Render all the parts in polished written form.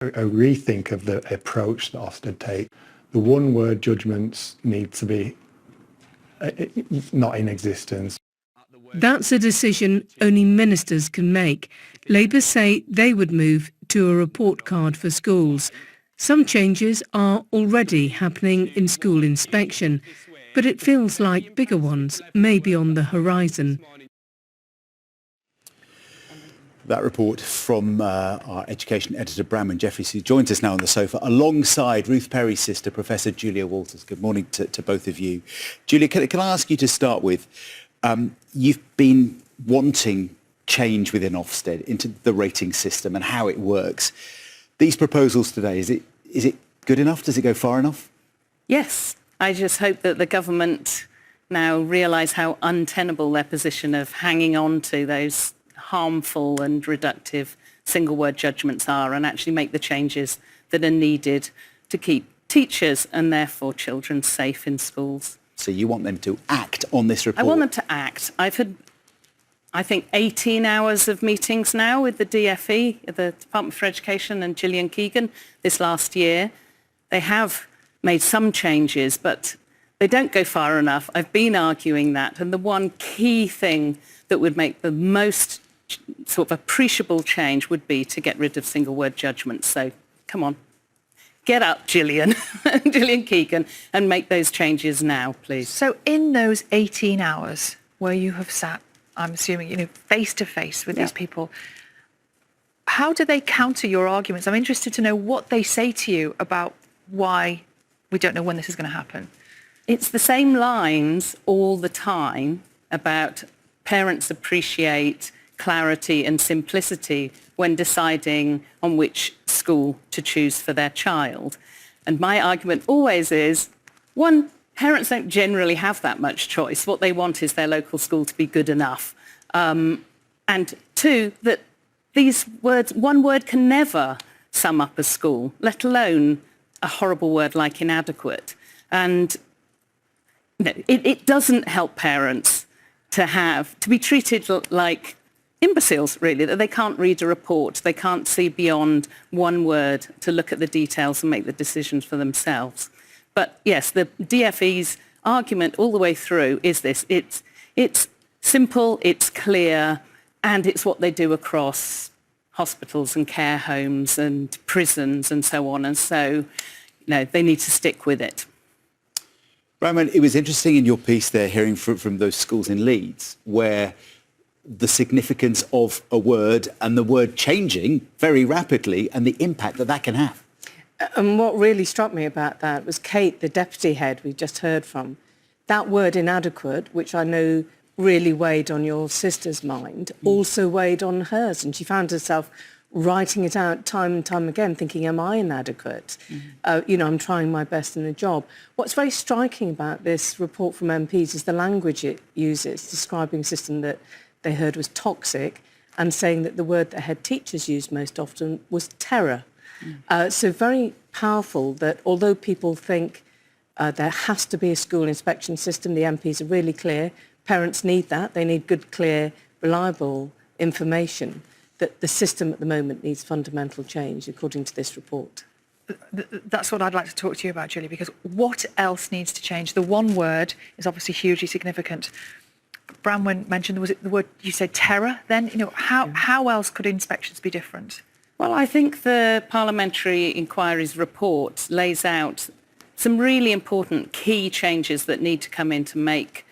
a rethink of the approach that Ofsted take. The one-word judgments need to be not in existence. That's a decision only ministers can make. Labour say they would move to a report card for schools. Some changes are already happening in school inspection, but it feels like bigger ones may be on the horizon. That report from our education editor, Bramwell Jeffries, who joins us now on the sofa, alongside Ruth Perry's sister, Professor Julia Walters. Good morning to both of you. Julia, can I ask you to start with, you've been wanting change within Ofsted into the rating system and how it works. These proposals today, is it good enough? Does it go far enough? Yes. I just hope that the government now realise how untenable their position of hanging on to those harmful and reductive single-word judgments are, and actually make the changes that are needed to keep teachers and therefore children safe in schools. So you want them to act on this report? I want them to act. I've had, I think, 18 hours of meetings now with the DFE, the Department for Education, and Gillian Keegan this last year. They have made some changes, but they don't go far enough. I've been arguing that, and the one key thing that would make the most sort of appreciable change would be to get rid of single-word judgments. So come on, get up, Gillian, Gillian Keegan, and make those changes now, please. So in those 18 hours where you have sat, I'm assuming, face to face with these people, how do they counter your arguments? I'm interested to know what they say to you about why we don't know when this is going to happen. It's the same lines all the time about parents appreciate clarity and simplicity when deciding on which school to choose for their child. And my argument always is, one, parents don't generally have that much choice. What they want is their local school to be good enough. And two, that these words, one word can never sum up a school, let alone a horrible word like inadequate. And it doesn't help parents to be treated like imbeciles, really, that they can't read a report, they can't see beyond one word to look at the details and make the decisions for themselves. But yes, the DFE's argument all the way through is this. It's simple, it's clear, and it's what they do across hospitals and care homes and prisons and so on. And so, they need to stick with it. Bramwell, it was interesting in your piece there, hearing from those schools in Leeds, where the significance of a word and the word changing very rapidly and the impact that can have. And what really struck me about that was Kate, the deputy head we just heard from. That word inadequate, which I know really weighed on your sister's mind, also weighed on hers. And she found herself writing it out time and time again, thinking, am I inadequate? I'm trying my best in the job. What's very striking about this report from MPs is the language it uses, describing a system that they heard was toxic, and saying that the word that head teachers used most often was terror. So very powerful that although people think there has to be a school inspection system, the MPs are really clear, parents need that, they need good, clear, reliable information, that the system at the moment needs fundamental change, according to this report. That's what I'd like to talk to you about, Julie, because what else needs to change? The one word is obviously hugely significant. Bramwell mentioned, was it the word you said terror then? How else could inspections be different? Well, I think the Parliamentary Inquiry's report lays out some really important key changes that need to come in to make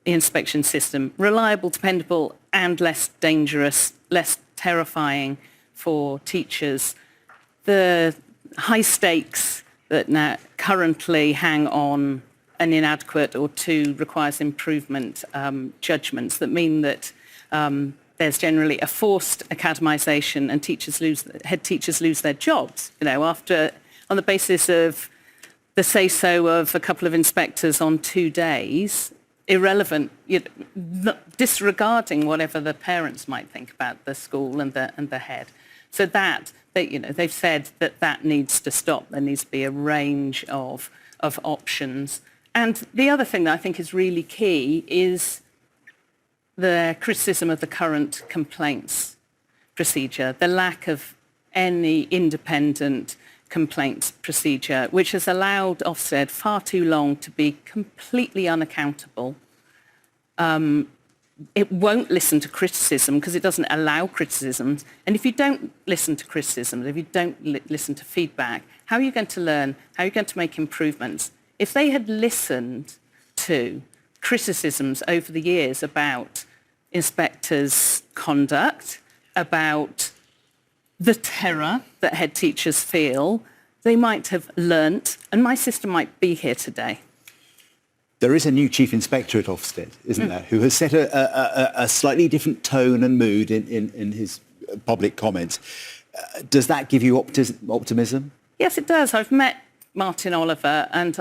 the inspection system reliable, dependable, and less dangerous, less terrifying for teachers. The high stakes that now currently hang on an inadequate or two requires improvement judgments that mean that there's generally a forced academisation and head teachers lose their jobs, after, on the basis of the say-so of a couple of inspectors on 2 days, irrelevant, disregarding whatever the parents might think about the school and the head. So they've said that needs to stop. There needs to be a range of options. And the other thing that I think is really key is the criticism of the current complaints procedure, the lack of any independent complaints procedure, which has allowed Ofsted far too long to be completely unaccountable. It won't listen to criticism because it doesn't allow criticisms. And if you don't listen to criticism, if you don't listen to feedback, how are you going to learn? How are you going to make improvements? If they had listened to criticisms over the years about inspectors' conduct, about the terror that head teachers feel, they might have learnt, and my sister might be here today. There is a new chief inspector at Ofsted, isn't there, who has set a slightly different tone and mood in his public comments. Does that give you optimism? Yes, it does. I've met Martin Oliver, and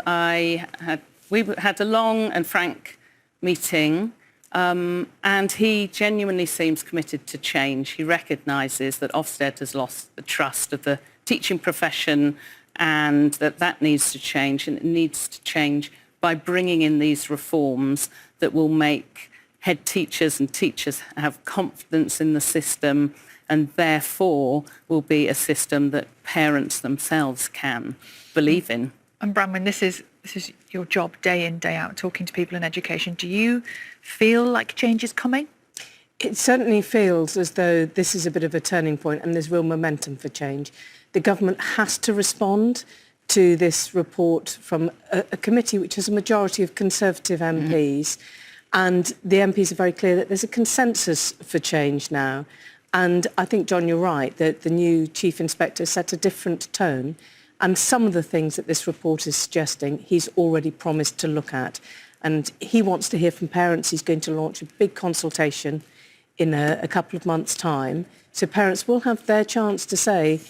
we had a long and frank meeting, and he genuinely seems committed to change. He recognises that Ofsted has lost the trust of the teaching profession, and that needs to change, and it needs to change by bringing in these reforms that will make head teachers and teachers have confidence in the system, and therefore will be a system that parents themselves can believe in. And Bronwyn, this is your job day in, day out, talking to people in education. Do you feel like change is coming? It certainly feels as though this is a bit of a turning point and there's real momentum for change. The government has to respond to this report from a committee which has a majority of Conservative MPs. And the MPs are very clear that there's a consensus for change now. And I think, John, you're right, that the new Chief Inspector set a different tone. And some of the things that this report is suggesting, he's already promised to look at. And he wants to hear from parents. He's going to launch a big consultation in a couple of months' time. So parents will have their chance to say,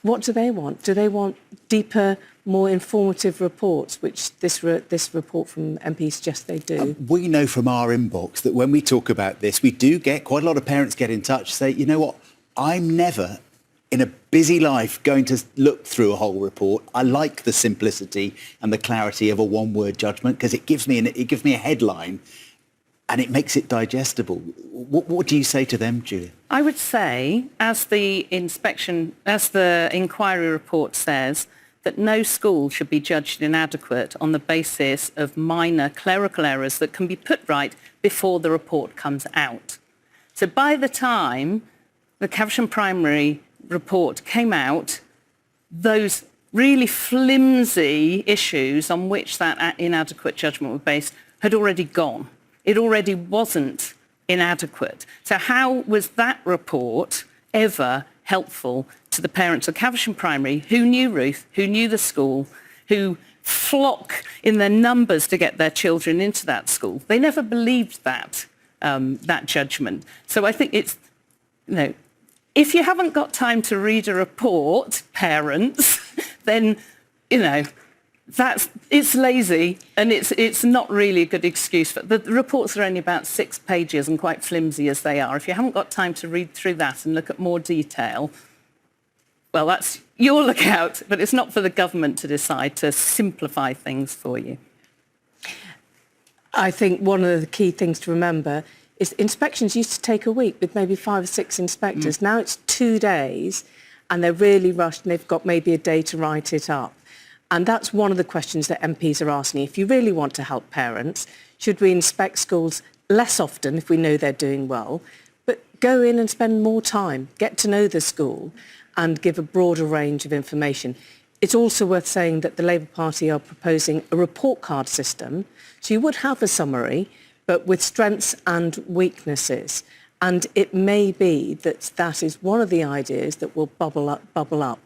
what do they want? Do they want deeper, more informative reports, which this report from MP suggests they do? We know from our inbox that when we talk about this, we do get quite a lot of parents get in touch, say, you know what, I'm never in a busy life going to look through a whole report. I like the simplicity and the clarity of a one-word judgment because it gives me a headline and it makes it digestible. What do you say to them, Julia? I would say, as the inquiry report says, that no school should be judged inadequate on the basis of minor clerical errors that can be put right before the report comes out. So by the time the Caversham Primary report came out, those really flimsy issues on which that inadequate judgment was based had already gone. It already wasn't inadequate. So how was that report ever helpful to the parents of Caversham Primary who knew Ruth, who knew the school, who flock in their numbers to get their children into that school? They never believed that judgment. So I think it's, if you haven't got time to read a report, parents, then, it's lazy and it's not really a good excuse. The reports are only about 6 pages and quite flimsy as they are. If you haven't got time to read through that and look at more detail, well, that's your lookout, but it's not for the government to decide to simplify things for you. I think one of the key things to remember is inspections used to take a week with maybe 5 or 6 inspectors. Now it's 2 days and they're really rushed and they've got maybe a day to write it up. And that's one of the questions that MPs are asking. If you really want to help parents, should we inspect schools less often if we know they're doing well, but go in and spend more time, get to know the school and give a broader range of information. It's also worth saying that the Labour Party are proposing a report card system. So you would have a summary, but with strengths and weaknesses. And it may be that that is one of the ideas that will bubble up